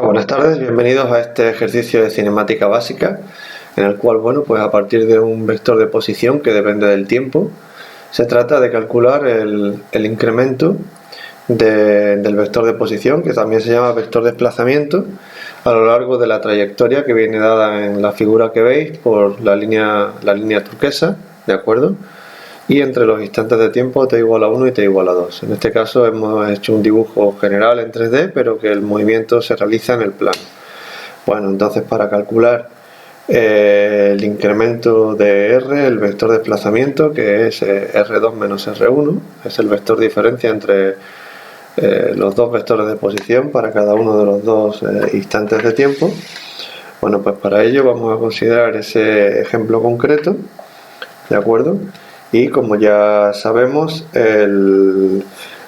Buenas tardes, bienvenidos a este ejercicio de cinemática básica en el cual, pues a partir de un vector de posición que depende del tiempo, se trata de calcular el incremento del vector de posición, que también se llama vector de desplazamiento, a lo largo de la trayectoria que viene dada en la figura que veis por la línea turquesa, ¿de acuerdo? Y entre los instantes de tiempo t igual a 1 y t igual a 2. En este caso hemos hecho un dibujo general en 3D, pero que el movimiento se realiza en el plano. Bueno, entonces para calcular el incremento de R, el vector de desplazamiento, que es R2 menos R1, es el vector de diferencia entre los dos vectores de posición para cada uno de los dos instantes de tiempo. Bueno, pues para ello vamos a considerar ese ejemplo concreto, ¿de acuerdo? Y como ya sabemos, el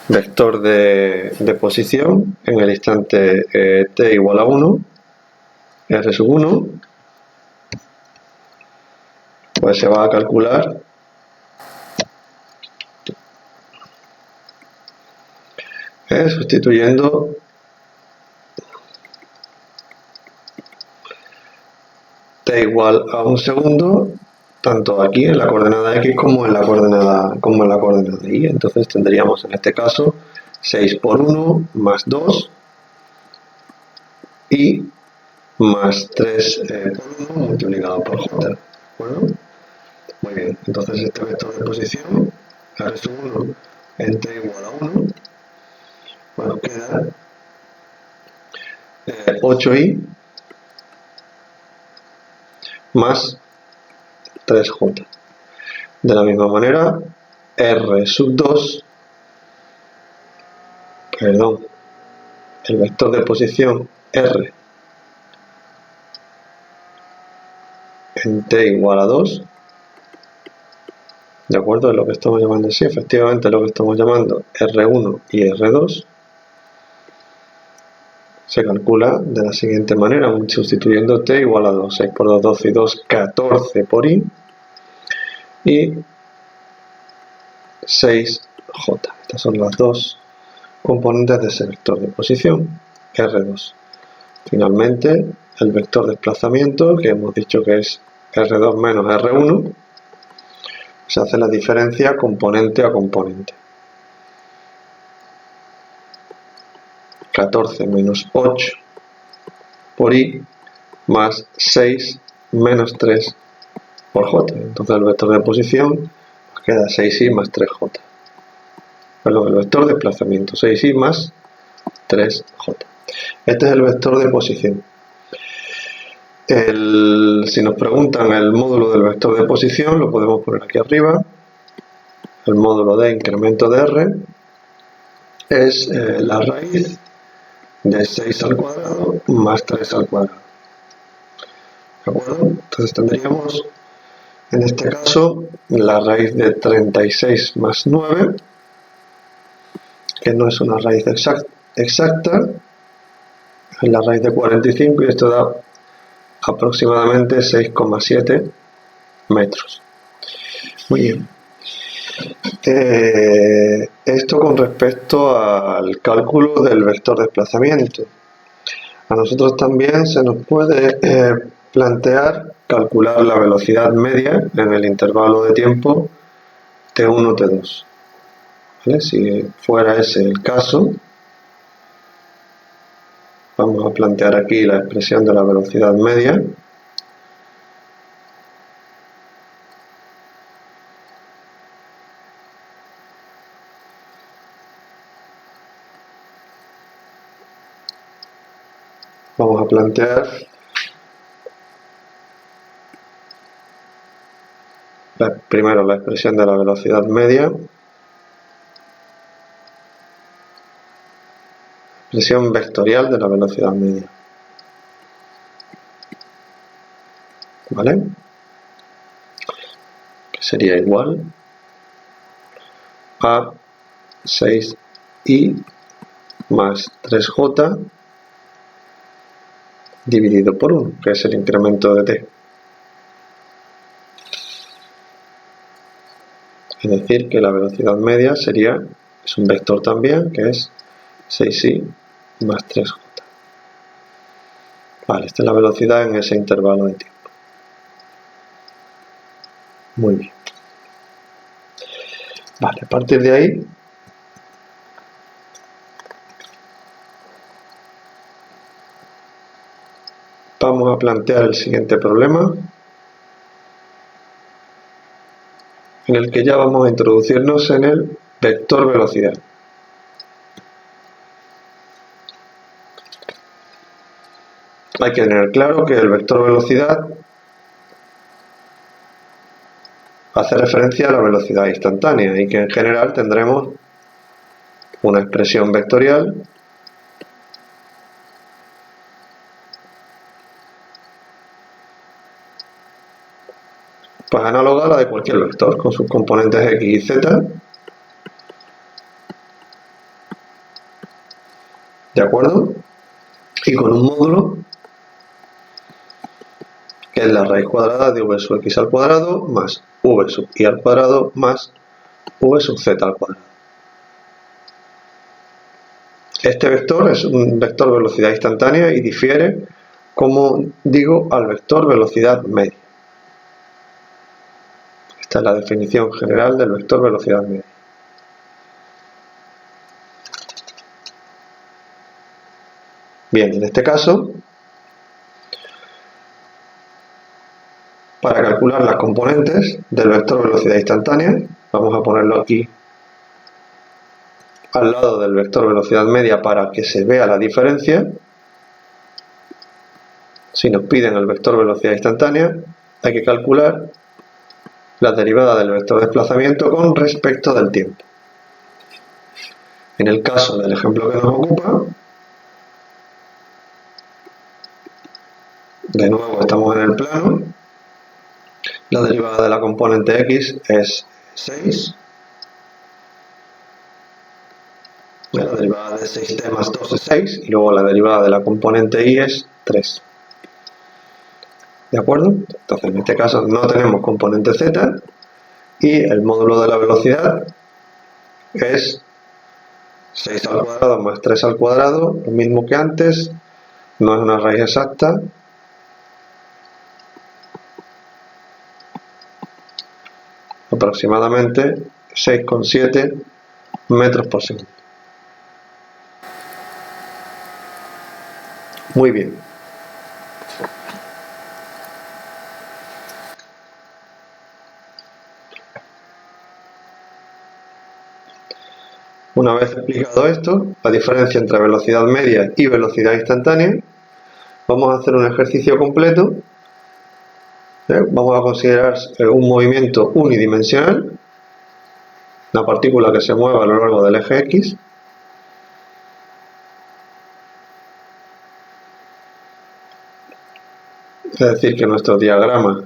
vector de posición en el instante t igual a 1, r sub 1, pues se va a calcular sustituyendo t igual a 1 segundo tanto aquí en la coordenada x como en la coordenada y. Entonces tendríamos en este caso 6 por 1 más 2 y más 3 por 1 multiplicado por j. ¿Bueno? Muy bien, entonces este vector de posición, r sub 1 en t igual a 1, bueno, queda 8i más 3j. De la misma manera, r sub 2, el vector de posición r en t igual a 2, ¿de acuerdo? Es lo que estamos llamando así, efectivamente lo que estamos llamando R1 y R2, se calcula de la siguiente manera, sustituyendo t igual a 2, 6 por 2, 12 y 2, 14 por i, y 6j. Estas son las dos componentes de ese vector de posición, R2. Finalmente, el vector de desplazamiento, que hemos dicho que es R2 menos R1, se hace la diferencia componente a componente. 14 menos 8 por i más 6 menos 3 por j. Entonces el vector de posición queda 6i más 3j. Perdón, el vector de desplazamiento, 6i más 3j. Este es el vector de posición. Si nos preguntan el módulo del vector de posición, lo podemos poner aquí arriba. El módulo de incremento de r es la raíz de 6 al cuadrado más 3 al cuadrado. ¿De acuerdo? Entonces tendríamos, en este caso, la raíz de 36 más 9, que no es una raíz exacta, es la raíz de 45 y esto da aproximadamente 6,7 metros. Muy bien. Esto con respecto al cálculo del vector de desplazamiento. A nosotros también se nos puede plantear calcular la velocidad media en el intervalo de tiempo t1, t2. ¿Vale? Si fuera ese el caso, vamos a plantear aquí la expresión de la velocidad media. Vamos a plantear primero la expresión de la velocidad media, expresión vectorial de la velocidad media. ¿Vale? Que sería igual a 6i más 3j dividido por 1, que es el incremento de t. Es decir, que la velocidad media es un vector también, que es 6i más 3j. Vale, esta es la velocidad en ese intervalo de tiempo. Muy bien. Vale, a partir de ahí vamos a plantear el siguiente problema, en el que ya vamos a introducirnos en el vector velocidad. Hay que tener claro que el vector velocidad hace referencia a la velocidad instantánea y que en general tendremos una expresión vectorial pues análoga a la de cualquier vector, con sus componentes x y z, ¿de acuerdo? Y con un módulo que es la raíz cuadrada de v sub x al cuadrado más v sub y al cuadrado más v sub z al cuadrado. Este vector es un vector velocidad instantánea y difiere, como digo, al vector velocidad media. Esta es la definición general del vector velocidad media. Bien, en este caso, para calcular las componentes del vector velocidad instantánea, vamos a ponerlo aquí al lado del vector velocidad media para que se vea la diferencia. Si nos piden el vector velocidad instantánea, hay que calcular la derivada del vector desplazamiento con respecto del tiempo. En el caso del ejemplo que nos ocupa, de nuevo estamos en el plano, la derivada de la componente x es 6, la derivada de 6t más 2 es 6 y luego la derivada de la componente y es 3. ¿De acuerdo? Entonces en este caso no tenemos componente z y el módulo de la velocidad es 6 al cuadrado más 3 al cuadrado, lo mismo que antes, no es una raíz exacta, aproximadamente 6,7 metros por segundo. Muy bien. Una vez explicado esto, la diferencia entre velocidad media y velocidad instantánea, vamos a hacer un ejercicio completo. Vamos a considerar un movimiento unidimensional, una partícula que se mueve a lo largo del eje X. Es decir, que nuestro diagrama,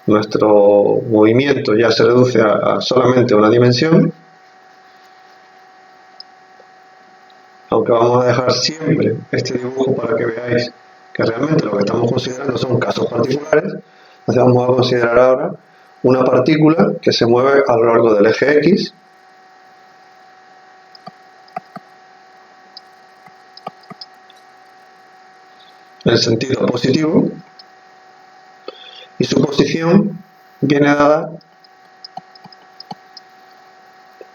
nuestro movimiento ya se reduce a solamente una dimensión. Aunque vamos a dejar siempre este dibujo para que veáis que realmente lo que estamos considerando son casos particulares. Entonces vamos a considerar ahora una partícula que se mueve a lo largo del eje X en el sentido positivo y su posición viene dada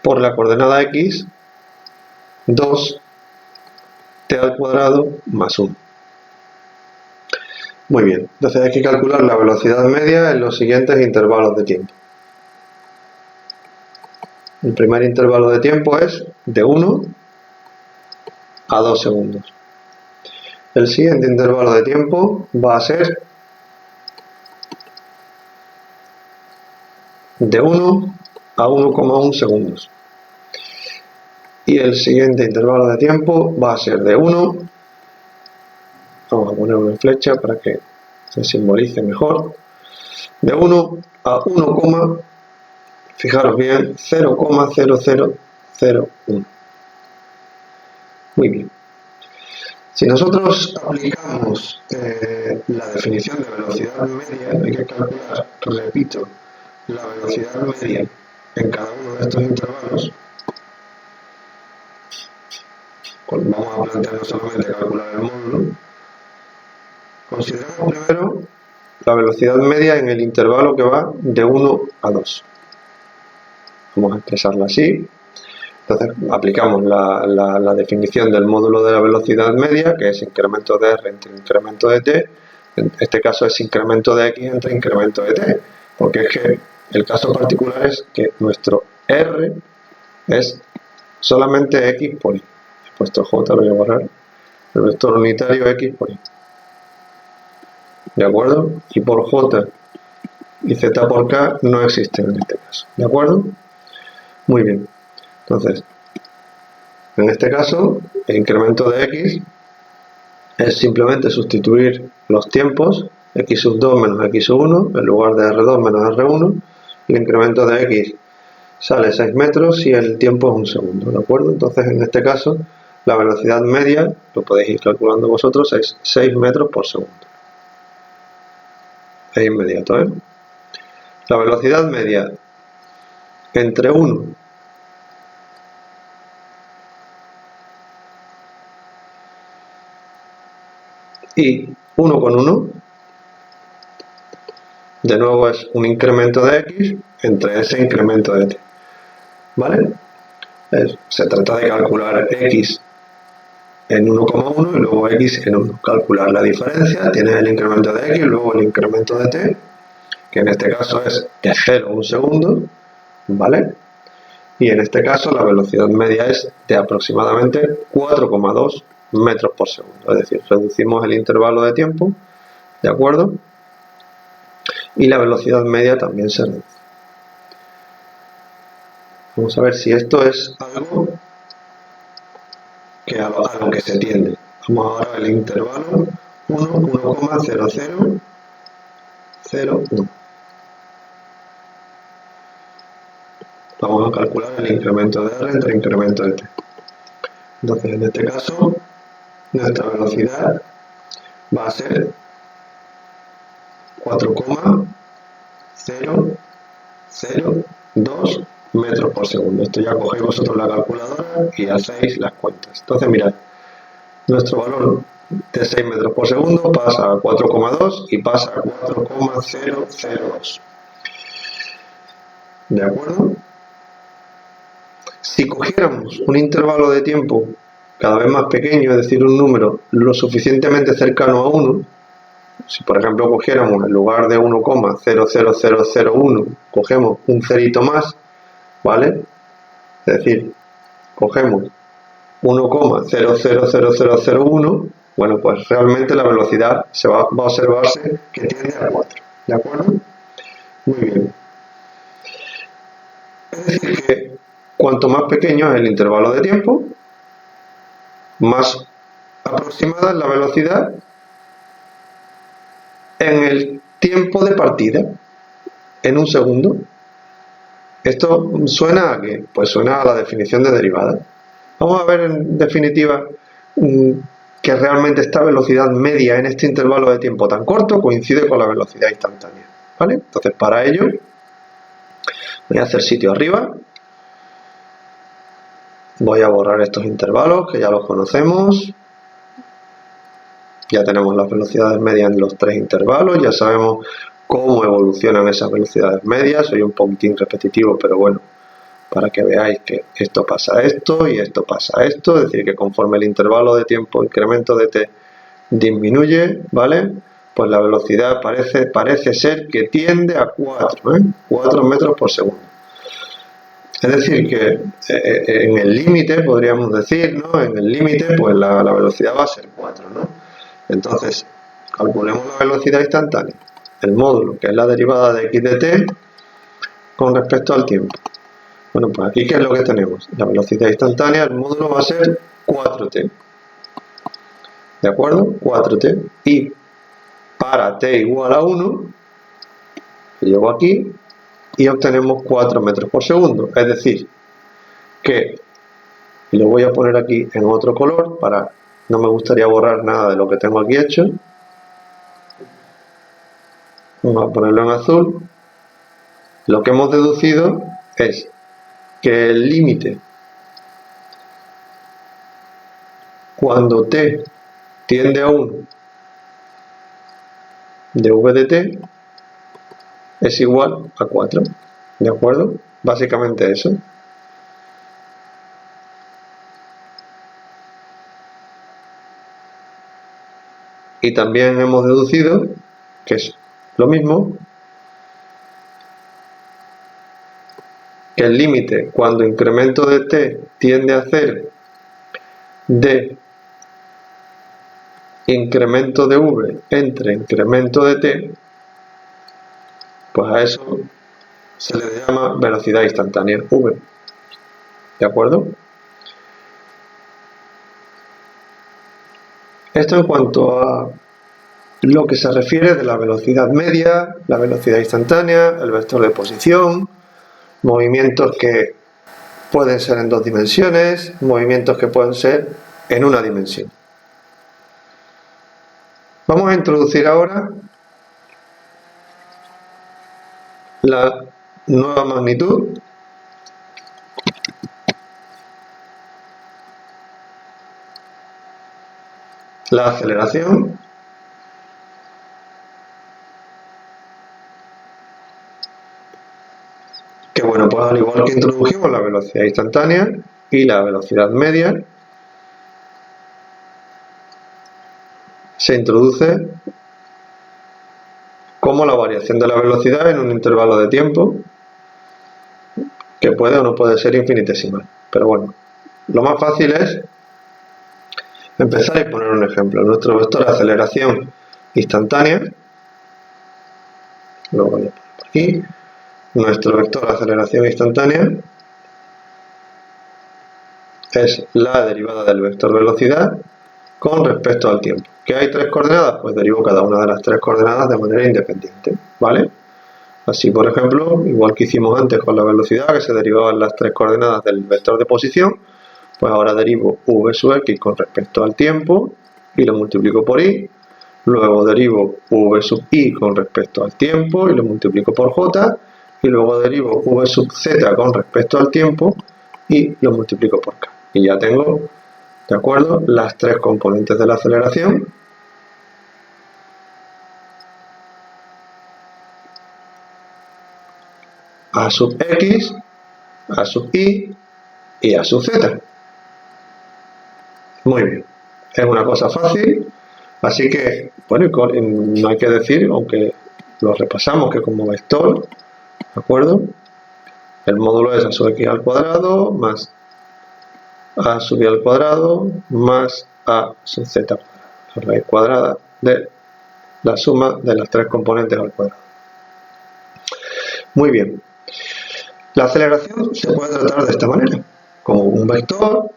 por la coordenada X 2t al cuadrado más 1. Muy bien, entonces hay que calcular la velocidad media en los siguientes intervalos de tiempo. El primer intervalo de tiempo es de 1 a 2 segundos. El siguiente intervalo de tiempo va a ser de 1 a 1,1 segundos. Y el siguiente intervalo de tiempo va a ser de 1, vamos a poner una flecha para que se simbolice mejor, de 1 a 1, fijaros bien, 0,0001. Muy bien. Si nosotros aplicamos la definición de velocidad media, hay que calcular, repito, la velocidad media en cada uno de estos intervalos. Vamos a plantearnos solamente calcular el módulo. Consideremos primero la velocidad media en el intervalo que va de 1 a 2. Vamos a expresarla así. Entonces aplicamos la definición del módulo de la velocidad media, que es incremento de r entre incremento de t. En este caso es incremento de x entre incremento de t, porque es que el caso particular es que nuestro r es solamente x por y. He puesto j, lo voy a borrar. El vector unitario x por y. ¿De acuerdo? Y por j y z por k no existen en este caso. ¿De acuerdo? Muy bien. Entonces, en este caso, el incremento de x es simplemente sustituir los tiempos, x sub 2 menos x sub 1, en lugar de r2 menos r1. El incremento de x sale 6 metros y el tiempo es un segundo, ¿de acuerdo? Entonces, en este caso, la velocidad media, lo podéis ir calculando vosotros, es 6 metros por segundo. Es inmediato, ¿eh? La velocidad media entre 1 y 1,1, de nuevo es un incremento de x entre ese incremento de t, ¿vale? Se trata de calcular x en 1,1 y luego x en 1. Calcular la diferencia, tienes el incremento de x y luego el incremento de t, que en este caso es de 0 a 1 segundo, ¿vale? Y en este caso la velocidad media es de aproximadamente 4,2 metros por segundo. Es decir, reducimos el intervalo de tiempo, ¿de acuerdo? Y la velocidad media también se reduce. Vamos a ver si esto es algo que a lo que se tiende. Vamos ahora al intervalo 1,0001. Vamos a calcular el incremento de r entre incremento de t. Entonces, en este caso, nuestra velocidad va a ser 4,002 metros por segundo. Esto ya cogéis vosotros la calculadora y hacéis las cuentas. Entonces, mirad, nuestro valor de 6 metros por segundo pasa a 4,2 y pasa a 4,002. ¿De acuerdo? Si cogiéramos un intervalo de tiempo cada vez más pequeño, es decir, un número lo suficientemente cercano a 1, si por ejemplo cogiéramos en lugar de 1,00001, cogemos un cerito más, ¿vale? Es decir, cogemos 1,000001, bueno, pues realmente la velocidad va a observarse que tiende a 4, ¿de acuerdo? Muy bien. Es decir, que cuanto más pequeño es el intervalo de tiempo, más aproximada es la velocidad en el tiempo de partida, en un segundo. ¿Esto suena a qué? Pues suena a la definición de derivada. Vamos a ver en definitiva que realmente esta velocidad media en este intervalo de tiempo tan corto coincide con la velocidad instantánea, ¿vale? Entonces, para ello voy a hacer sitio arriba, voy a borrar estos intervalos que ya los conocemos, ya tenemos las velocidades medias en los tres intervalos, ya sabemos cómo evolucionan esas velocidades medias. Soy un poquitín repetitivo, pero bueno, para que veáis que esto pasa esto y esto pasa esto, es decir, que conforme el intervalo de tiempo incremento de t disminuye, ¿vale? Pues la velocidad parece ser que tiende a 4 metros por segundo. Es decir, que en el límite, podríamos decir, ¿no? En el límite, pues la velocidad va a ser 4, ¿no? Entonces, calculemos la velocidad instantánea, el módulo, que es la derivada de x de t con respecto al tiempo. Bueno, pues aquí, ¿qué es lo que tenemos? La velocidad instantánea, el módulo va a ser 4t. ¿De acuerdo? 4t. Y para t igual a 1, llego aquí y obtenemos 4 metros por segundo. Es decir, que, y lo voy a poner aquí en otro color, no me gustaría borrar nada de lo que tengo aquí hecho. Vamos a ponerlo en azul. Lo que hemos deducido es que el límite cuando t tiende a 1 de v de t es igual a 4. ¿De acuerdo? Básicamente eso. Y también hemos deducido, que es lo mismo, que el límite cuando incremento de t tiende a ser de incremento de v entre incremento de t, pues a eso se le llama velocidad instantánea, v. ¿De acuerdo? Esto en cuanto a lo que se refiere de la velocidad media, la velocidad instantánea, el vector de posición, movimientos que pueden ser en 2 dimensiones, movimientos que pueden ser en una dimensión. Vamos a introducir ahora la nueva magnitud la aceleración que bueno, pues al igual que introdujimos la velocidad instantánea y la velocidad media, se introduce como la variación de la velocidad en un intervalo de tiempo que puede o no puede ser infinitesimal. Pero bueno, lo más fácil es empezar y poner un ejemplo. Nuestro vector de aceleración instantánea, lo voy a poner por aquí, nuestro vector de aceleración instantánea es la derivada del vector velocidad con respecto al tiempo. ¿Que hay 3 coordenadas? Pues derivo cada una de las 3 coordenadas de manera independiente, ¿vale? Así, por ejemplo, igual que hicimos antes con la velocidad, que se derivaban las 3 coordenadas del vector de posición, pues ahora derivo v sub x con respecto al tiempo y lo multiplico por y, luego derivo v sub y con respecto al tiempo y lo multiplico por j, y luego derivo v sub z con respecto al tiempo y lo multiplico por k. Y ya tengo, ¿de acuerdo?, las 3 componentes de la aceleración. A sub x, a sub y y a sub z. Muy bien, es una cosa fácil, así que, bueno, no hay que decir, aunque lo repasamos, que como vector, ¿de acuerdo?, el módulo es a sub x al cuadrado más a sub y al cuadrado más a sub z al cuadrado, la raíz cuadrada de la suma de las 3 componentes al cuadrado. Muy bien, la aceleración se puede tratar de esta manera, como un vector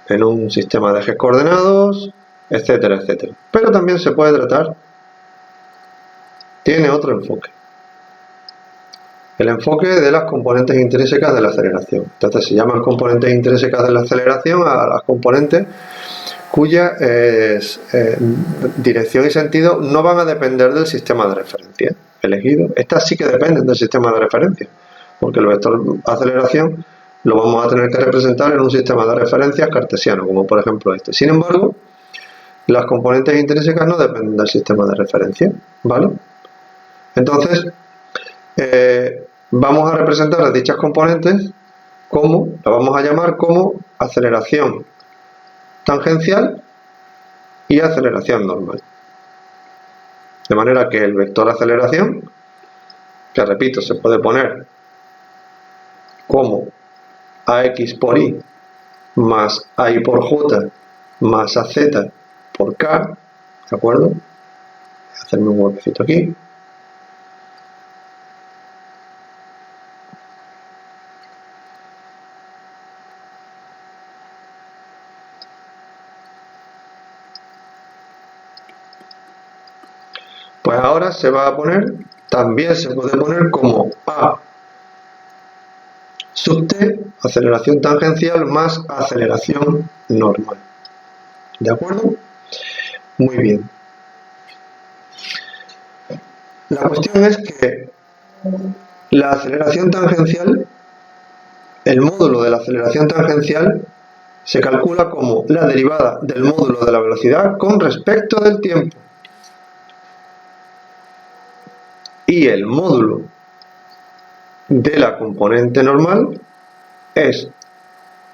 en un sistema de ejes coordenados, etcétera, etcétera. Pero también se puede tratar, tiene otro enfoque, el enfoque de las componentes intrínsecas de la aceleración. Entonces se llaman componentes intrínsecas de la aceleración a las componentes cuya dirección y sentido no van a depender del sistema de referencia elegido. Estas sí que dependen del sistema de referencia, porque el vector aceleración lo vamos a tener que representar en un sistema de referencias cartesiano, como por ejemplo este. Sin embargo, las componentes intrínsecas no dependen del sistema de referencia, ¿vale? Entonces, vamos a representar dichas componentes como, las vamos a llamar como aceleración tangencial y aceleración normal. De manera que el vector aceleración, que repito, se puede poner como ax por y más ay por j más az por k, ¿de acuerdo? Voy a hacerme un huequecito aquí. Pues ahora se va a poner, también se puede poner como a sub t, aceleración tangencial más aceleración normal. ¿De acuerdo? Muy bien. La cuestión es que la aceleración tangencial, el módulo de la aceleración tangencial, se calcula como la derivada del módulo de la velocidad con respecto del tiempo. Y el módulo de la componente normal es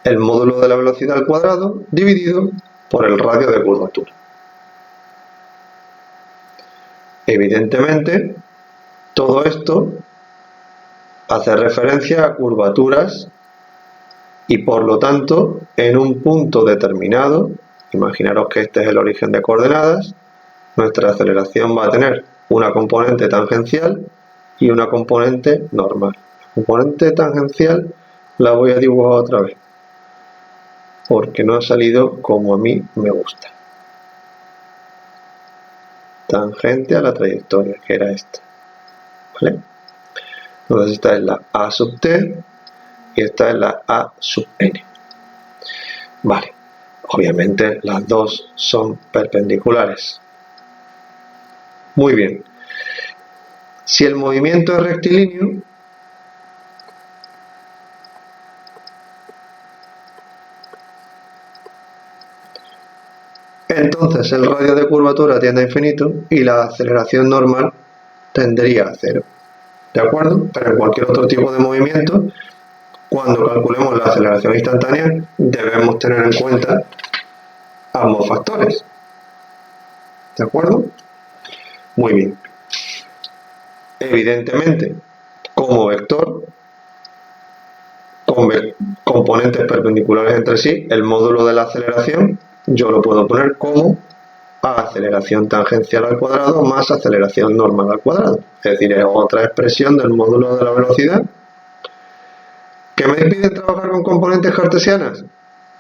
el módulo de la velocidad al cuadrado dividido por el radio de curvatura. Evidentemente, todo esto hace referencia a curvaturas y por lo tanto, en un punto determinado, imaginaros que este es el origen de coordenadas, nuestra aceleración va a tener una componente tangencial y una componente normal. La componente tangencial la voy a dibujar otra vez, porque no ha salido como a mí me gusta. Tangente a la trayectoria, que era esta. ¿Vale? Entonces esta es la A sub t y esta es la A sub n. Vale, obviamente las dos son perpendiculares. Muy bien. Si el movimiento es rectilíneo, entonces el radio de curvatura tiende a infinito y la aceleración normal tendería a cero. ¿De acuerdo? Pero en cualquier otro tipo de movimiento, cuando calculemos la aceleración instantánea, debemos tener en cuenta ambos factores. ¿De acuerdo? Muy bien. Evidentemente, como vector, con componentes perpendiculares entre sí, el módulo de la aceleración yo lo puedo poner como aceleración tangencial al cuadrado más aceleración normal al cuadrado. Es decir, es otra expresión del módulo de la velocidad. ¿Qué me impide trabajar con componentes cartesianas?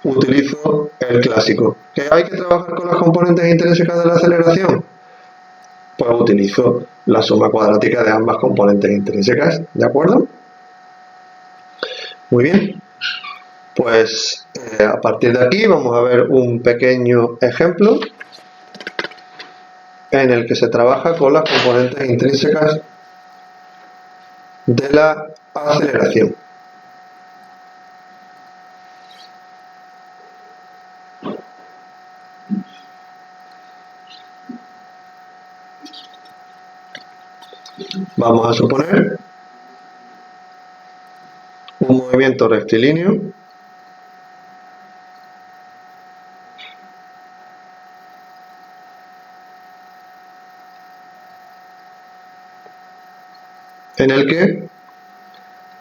Utilizo el clásico. ¿Que hay que trabajar con las componentes intrínsecas de la aceleración? Pues utilizo la suma cuadrática de ambas componentes intrínsecas. ¿De acuerdo? Muy bien. Pues a partir de aquí vamos a ver un pequeño ejemplo en el que se trabaja con las componentes intrínsecas de la aceleración. Vamos a suponer un movimiento rectilíneo en el que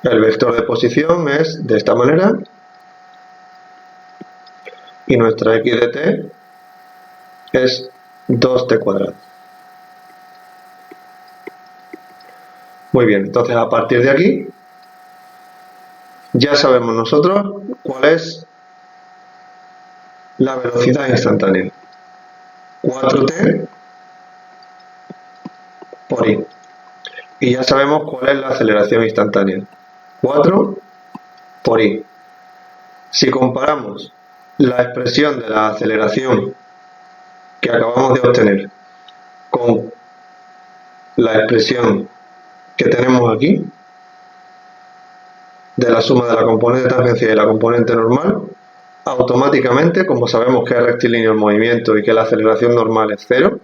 el vector de posición es de esta manera y nuestra x de t es 2t cuadrado. Muy bien, entonces a partir de aquí ya sabemos nosotros cuál es la velocidad instantánea. 4t por i. Y ya sabemos cuál es la aceleración instantánea. 4 por i. Si comparamos la expresión de la aceleración que acabamos de obtener con la expresión que tenemos aquí, de la suma de la componente tangencial y la componente normal, automáticamente, como sabemos que es rectilíneo el movimiento y que la aceleración normal es cero,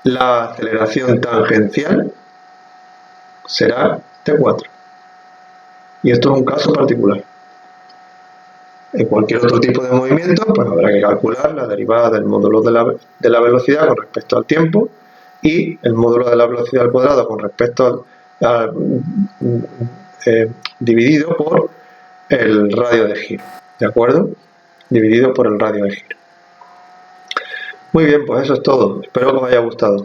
la aceleración tangencial será t4. Y esto es un caso particular. En cualquier otro tipo de movimiento, pues habrá que calcular la derivada del módulo de la velocidad con respecto al tiempo y el módulo de la velocidad al cuadrado con respecto al dividido por el radio de giro. ¿De acuerdo? Dividido por el radio de giro. Muy bien, pues eso es todo. Espero que os haya gustado.